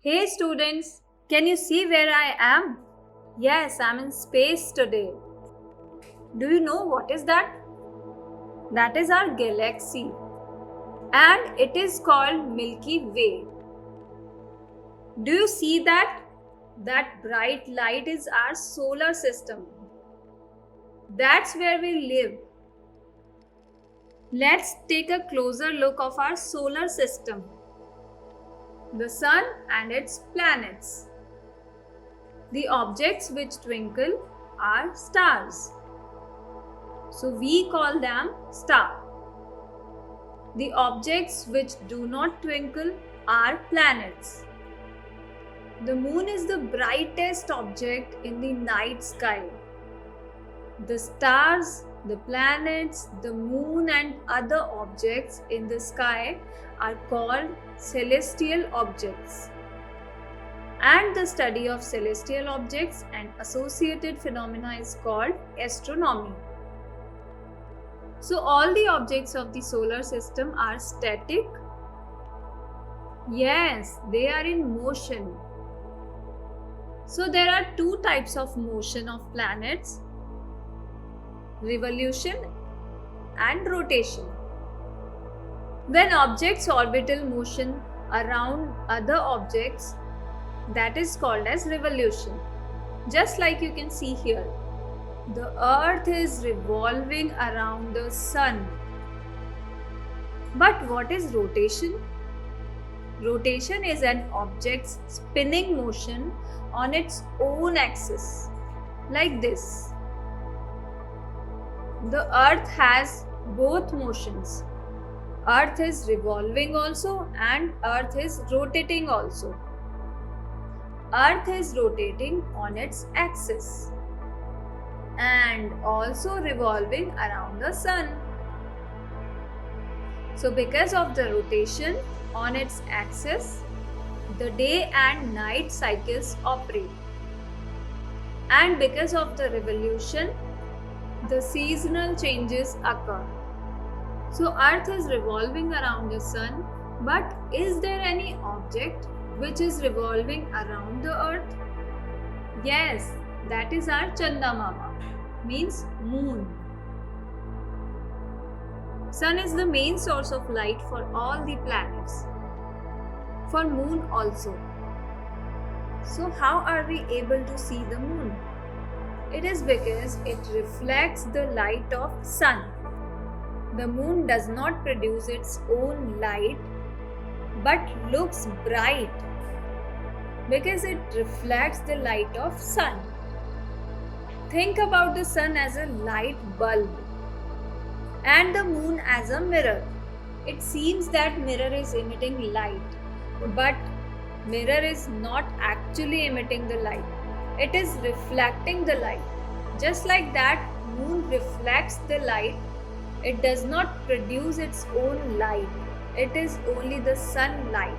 Hey students, can you see where I am? Yes, I'm in space today. Do you know what is that? That is our galaxy. And it is called Milky Way. Do you see that? That bright light is our solar system. That's where we live. Let's take a closer look of our solar system. The sun and its planets. The objects which twinkle are stars. So we call them star. The objects which do not twinkle are planets. The moon is the brightest object in the night sky. The stars, the planets, the moon and other objects in the sky are called celestial objects. And the study of celestial objects and associated phenomena is called astronomy. So all the objects of the solar system are static? Yes, they are in motion. So there are two types of motion of planets: revolution and rotation. When objects orbital motion around other objects, that is called as revolution. Just like you can see here, the earth is revolving around the sun. But what is rotation? Rotation is an object's spinning motion on its own axis, like this. The earth has both motions. Earth is revolving also and earth is rotating also. Earth is rotating on its axis and also revolving around the sun. So because of the rotation on its axis, the day and night cycles operate. And because of the revolution, the seasonal changes occur. So earth is revolving around the sun, but is there any object which is revolving around the earth? Yes, that is our Chandamama, means moon. Sun is the main source of light for all the planets, for moon also. So how are we able to see the moon? It is because it reflects the light of sun. The moon does not produce its own light but looks bright because it reflects the light of sun. Think about the sun as a light bulb and the moon as a mirror. It seems that mirror is emitting light, but mirror is not actually emitting the light. It is reflecting the light. Just like that, moon reflects the light. It does not produce its own light. It is only the sunlight.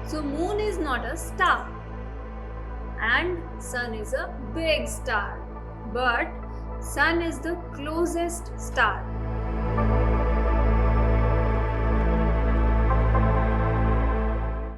So moon is not a star and sun is a big star, but sun is the closest star.